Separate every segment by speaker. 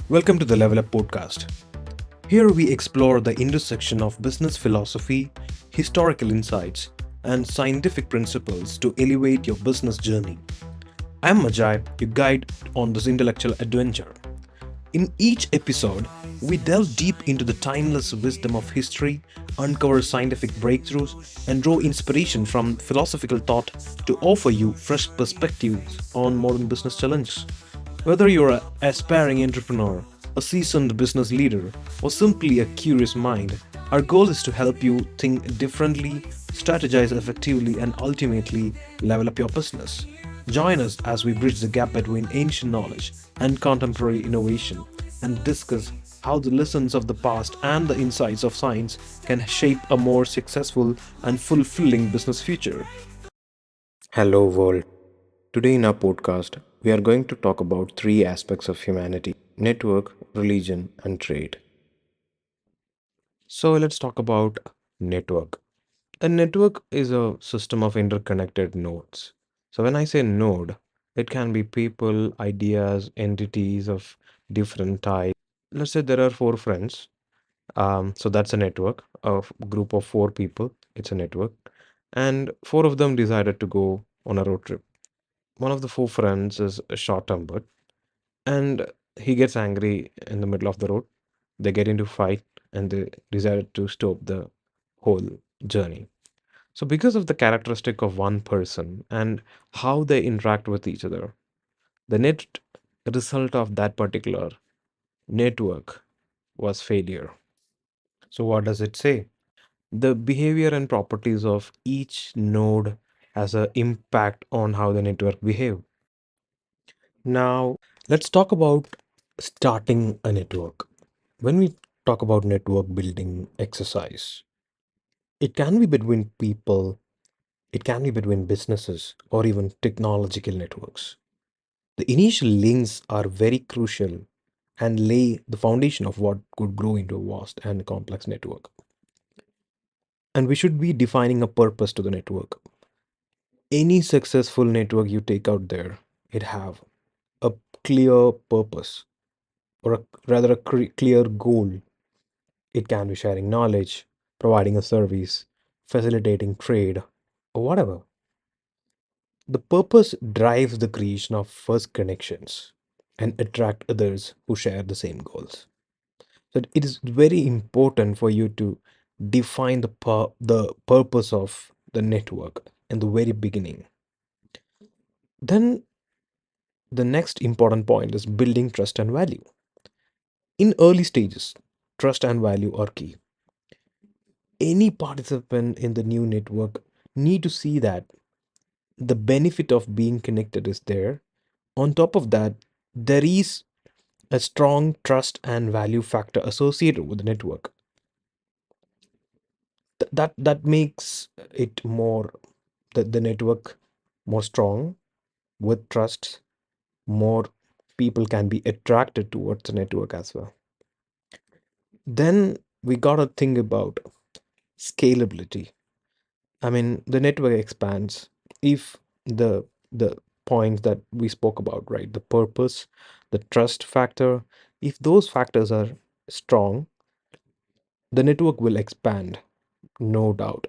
Speaker 1: Welcome to the LevelUp Podcast. Here we explore the intersection of business philosophy, historical insights, and scientific principles to elevate your business journey. I'm Majai, your guide on this intellectual adventure. In each episode, we delve deep into the timeless wisdom of history, uncover scientific breakthroughs, and draw inspiration from philosophical thought to offer you fresh perspectives on modern business challenges. Whether you're an aspiring entrepreneur, a seasoned business leader, or simply a curious mind, our goal is to help you think differently, strategize effectively, and ultimately level up your business. Join us as we bridge the gap between ancient knowledge and contemporary innovation and discuss how the lessons of the past and the insights of science can shape a more successful and fulfilling business future. Hello, world. Today, in our podcast, we are going to talk about three aspects of humanity: network, religion, and trade. So, let's talk about network. A network is a system of interconnected nodes. So, when I say node, it can be people, ideas, entities of different types. Let's say there are four friends. So, that's a network, a group of four people. It's a network. And four of them decided to go on a road trip. One of the four friends is a short tempered and he gets angry in the middle of the road. They get into fight and they decided to stop the whole journey. So because of the characteristic of one person and how they interact with each other, the net result of that particular network was failure. So what does it say? The behavior and properties of each node has an impact on how the network behave. Now, let's talk about starting a network. When we talk about network building exercise, it can be between people, it can be between businesses, or even technological networks. The initial links are very crucial and lay the foundation of what could grow into a vast and complex network. And we should be defining a purpose to the network. Any successful network you take out there, it have a clear purpose or rather a clear goal. It can be sharing knowledge, providing a service, facilitating trade, or whatever. The purpose drives the creation of first connections and attract others who share the same goals. So it is very important for you to define the purpose of the network in the very beginning. Then the next important point is building trust and value. In early stages, trust and value are key. Any participant in the new network need to see that the benefit of being connected is there. On top of that, there is a strong trust and value factor associated with the network. That makes it more the network more strong. With trust, more people can be attracted towards the network as well. Then we gotta think about scalability. I mean, the network expands if the points that we spoke about, right? The purpose, the trust factor, if those factors are strong, the network will expand, no doubt.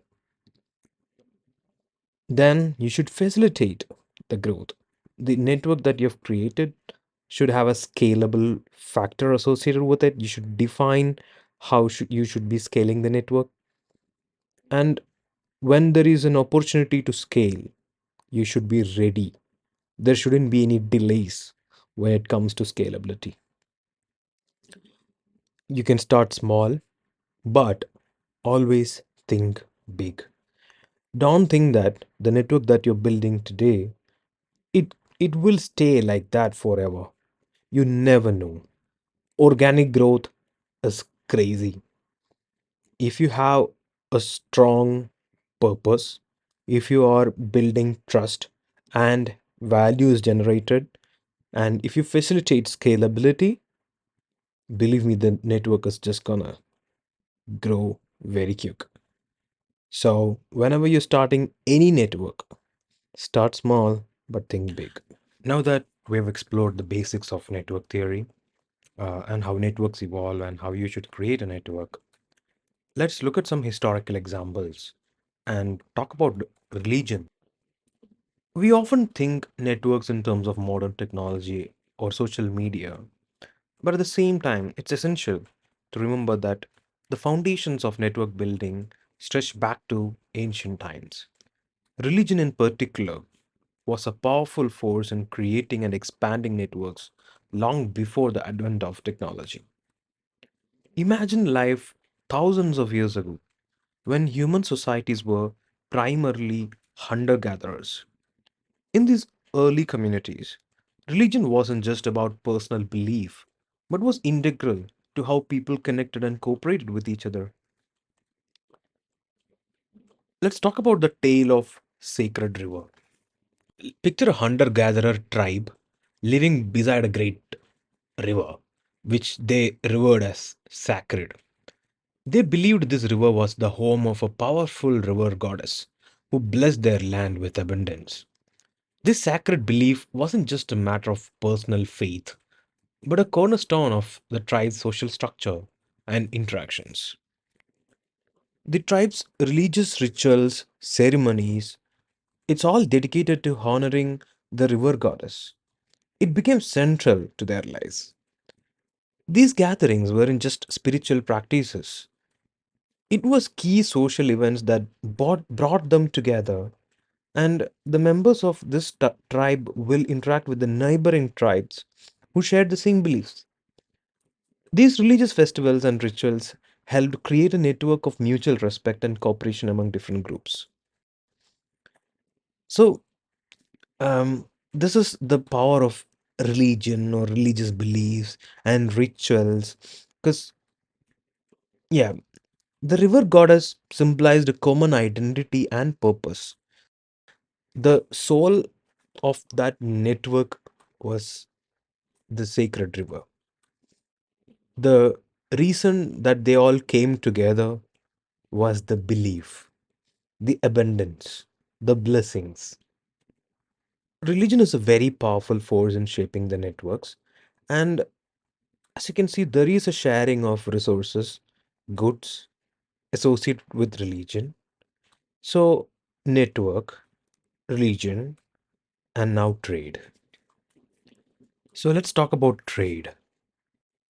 Speaker 1: Then you should facilitate the growth. The network that you've created should have a scalable factor associated with it. You should define how you should be scaling the network. And when there is an opportunity to scale, you should be ready. There shouldn't be any delays when it comes to scalability. You can start small, but always think big. Don't think that the network that you're building today, it will stay like that forever. You never know. Organic growth is crazy. If you have a strong purpose, if you are building trust and values generated, and if you facilitate scalability, believe me, the network is just gonna grow very quick. So, whenever you're starting any network, start small but think big. Now that we've explored the basics of network theory, and how networks evolve and how you should create a network, let's look at some historical examples and talk about religion. We often think networks in terms of modern technology or social media, but at the same time, it's essential to remember that the foundations of network building stretch back to ancient times. Religion, in particular, was a powerful force in creating and expanding networks long before the advent of technology. Imagine life thousands of years ago when human societies were primarily hunter gatherers. In these early communities, religion wasn't just about personal belief, but was integral to how people connected and cooperated with each other. Let's talk about the tale of Sacred River. Picture a hunter gatherer tribe living beside a great river, which they revered as sacred. They believed this river was the home of a powerful river goddess who blessed their land with abundance. This sacred belief wasn't just a matter of personal faith, but a cornerstone of the tribe's social structure and interactions. The tribe's religious rituals, ceremonies, it's all dedicated to honoring the river goddess. It became central to their lives. These gatherings weren't just spiritual practices. It was key social events that brought them together, and the members of this tribe will interact with the neighboring tribes who shared the same beliefs. These religious festivals and rituals helped create a network of mutual respect and cooperation among different groups. So, this is the power of religion or religious beliefs and rituals. Because, yeah, the river goddess symbolized a common identity and purpose. The soul of that network was the sacred river. The reason that they all came together was the belief, the abundance, the blessings. Religion is a very powerful force in shaping the networks. And as you can see, there is a sharing of resources, goods associated with religion. So, network, religion, and now trade. So, let's talk about trade.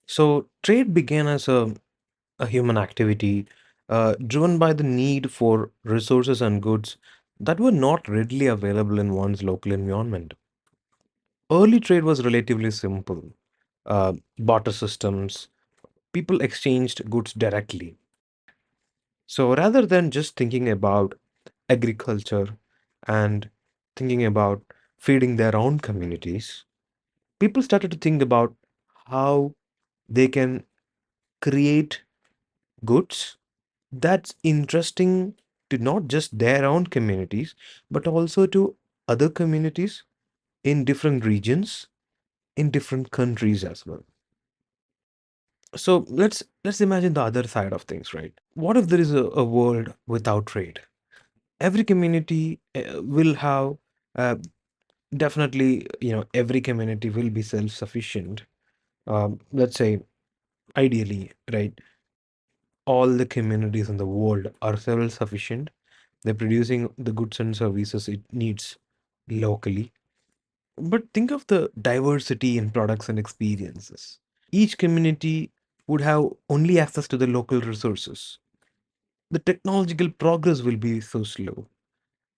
Speaker 1: So, trade began as a human activity driven by the need for resources and goods that were not readily available in one's local environment. Early trade was relatively simple. Barter systems, people exchanged goods directly. So rather than just thinking about agriculture and thinking about feeding their own communities, people started to think about how they can create goods that's interesting to not just their own communities, but also to other communities in different regions, in different countries as well. So let's imagine the other side of things, right? What if there is a world without trade? Every community will have uh, definitely, every community will be self-sufficient. Let's say ideally, right? All the communities in the world are self-sufficient. They're producing the goods and services it needs locally. But think of the diversity in products and experiences. Each community would have only access to the local resources. The technological progress will be so slow.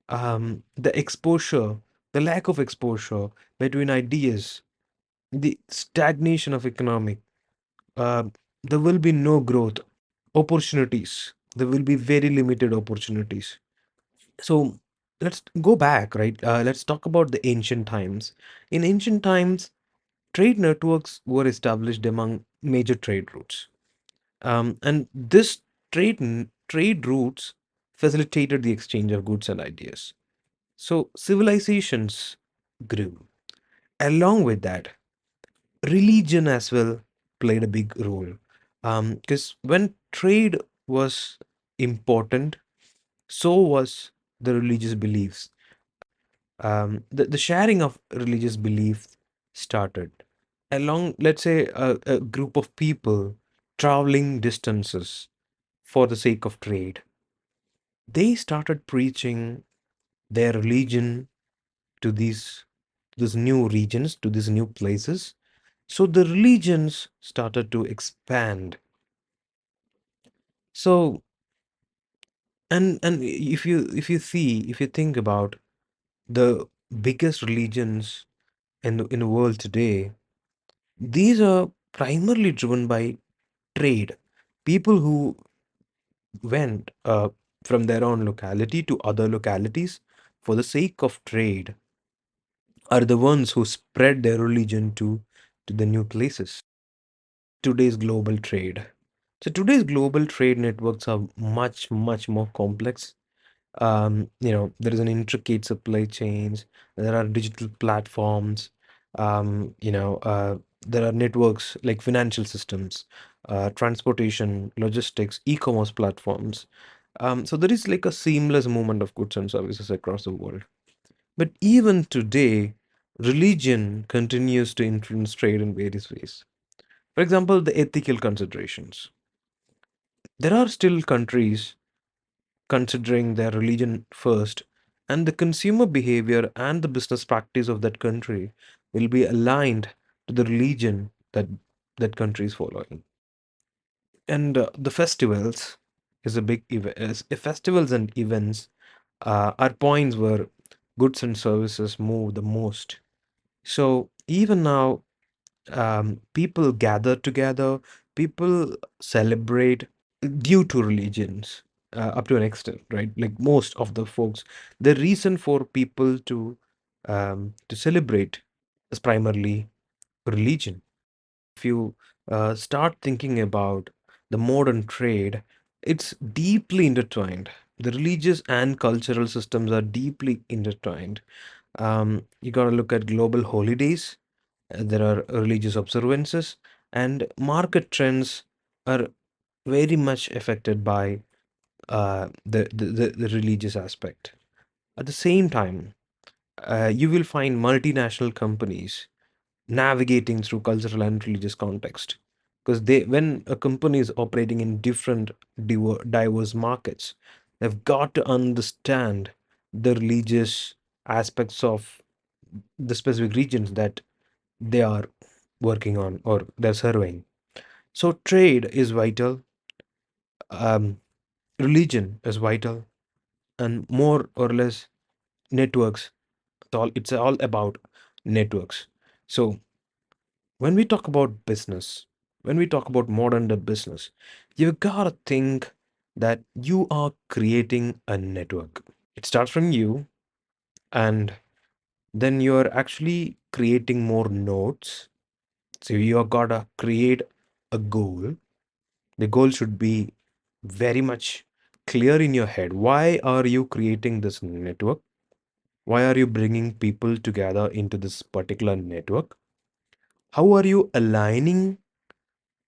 Speaker 1: The exposure, the lack of exposure between ideas, the stagnation of economic, uh, there will be no growth, opportunities. There will be very limited opportunities. So let's go back, right? Let's talk about the ancient times. In ancient times, trade networks were established among major trade routes. And this trade routes facilitated the exchange of goods and ideas. So civilizations grew. Along with that, religion as well played a big role. Because when trade was important, so was the religious beliefs. The sharing of religious beliefs started. along, let's say, a group of people traveling distances for the sake of trade, they started preaching their religion to these new regions, to these new places. So the religions started to expand. So, and if you think about the biggest religions in the world today, these are primarily driven by trade. People who went from their own locality to other localities for the sake of trade are the ones who spread their religion to the new places. Today's global trade. So today's global trade networks are much, much more complex. There is an intricate supply chains, there are digital platforms, there are networks like financial systems, transportation, logistics, e-commerce platforms. So there is like a seamless movement of goods and services across the world. But even today, religion continues to influence trade in various ways. For example, the ethical considerations. There are still countries considering their religion first, and the consumer behavior and the business practice of that country will be aligned to the religion that country is following. And the festivals is a big event. Festivals and events are points where goods and services move the most. So even now, people gather together, people celebrate due to religions up to an extent, right? Like most of the folks, the reason for people to celebrate is primarily religion. If you start thinking about the modern trade, it's deeply intertwined. The religious and cultural systems are deeply intertwined. You got to look at global holidays, there are religious observances, and market trends are very much affected by the religious aspect. At the same time, you will find multinational companies navigating through cultural and religious context, because when a company is operating in different diverse markets, they've got to understand the religious aspects of the specific regions that they are working on or they're serving. So trade is vital, um, religion is vital, and more or less networks. It's all about networks. So when we talk about business, when we talk about modern day business, you gotta think that you are creating a network. It starts from you, and then you're actually creating more nodes. So you gotta create a goal. The goal should be very much clear in your head. Why are you creating this network? Why are you bringing people together into this particular network? How are you aligning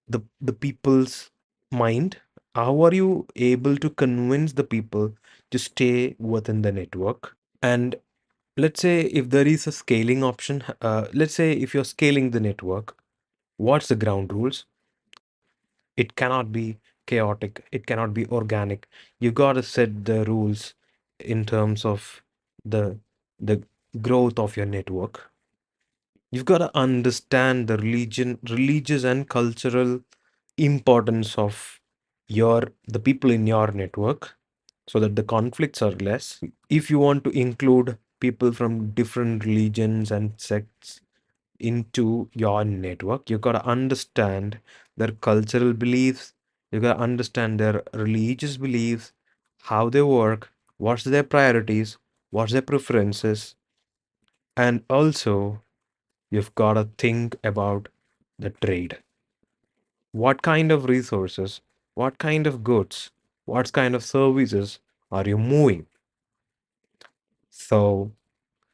Speaker 1: the people's mind? How are you able to convince the people to stay within the network? And let's say if there is a scaling option, let's say if you're scaling the network, what's the ground rules? It cannot be chaotic, it cannot be organic. You got to set the rules in terms of the the growth of your network. You've got to understand the religious and cultural importance of the people in your network, so that the conflicts are less. If you want to include people from different religions and sects into your network, you got to understand their cultural beliefs, you got to understand their religious beliefs, how they work, what's their priorities, what's their preferences, and also you've got to think about the trade. What kind of resources, what kind of goods, what kind of services are you moving? So,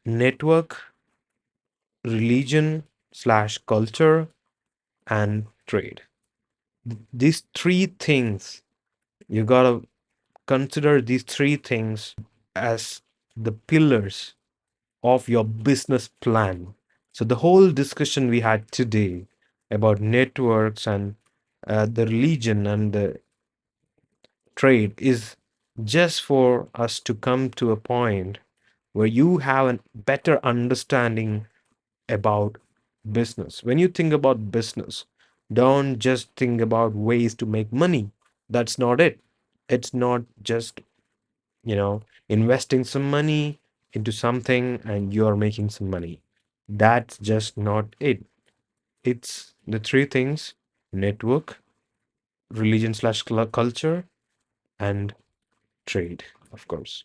Speaker 1: network, religion slash culture, and trade. These three things, you gotta consider these three things as the pillars of your business plan. So the whole discussion we had today about networks and the religion and the trade is just for us to come to a point where you have a better understanding about business. When you think about business, don't just think about ways to make money. That's not it. It's not just, investing some money into something and you're making some money. That's just not it. It's the three things: network, religion slash culture, and trade, of course.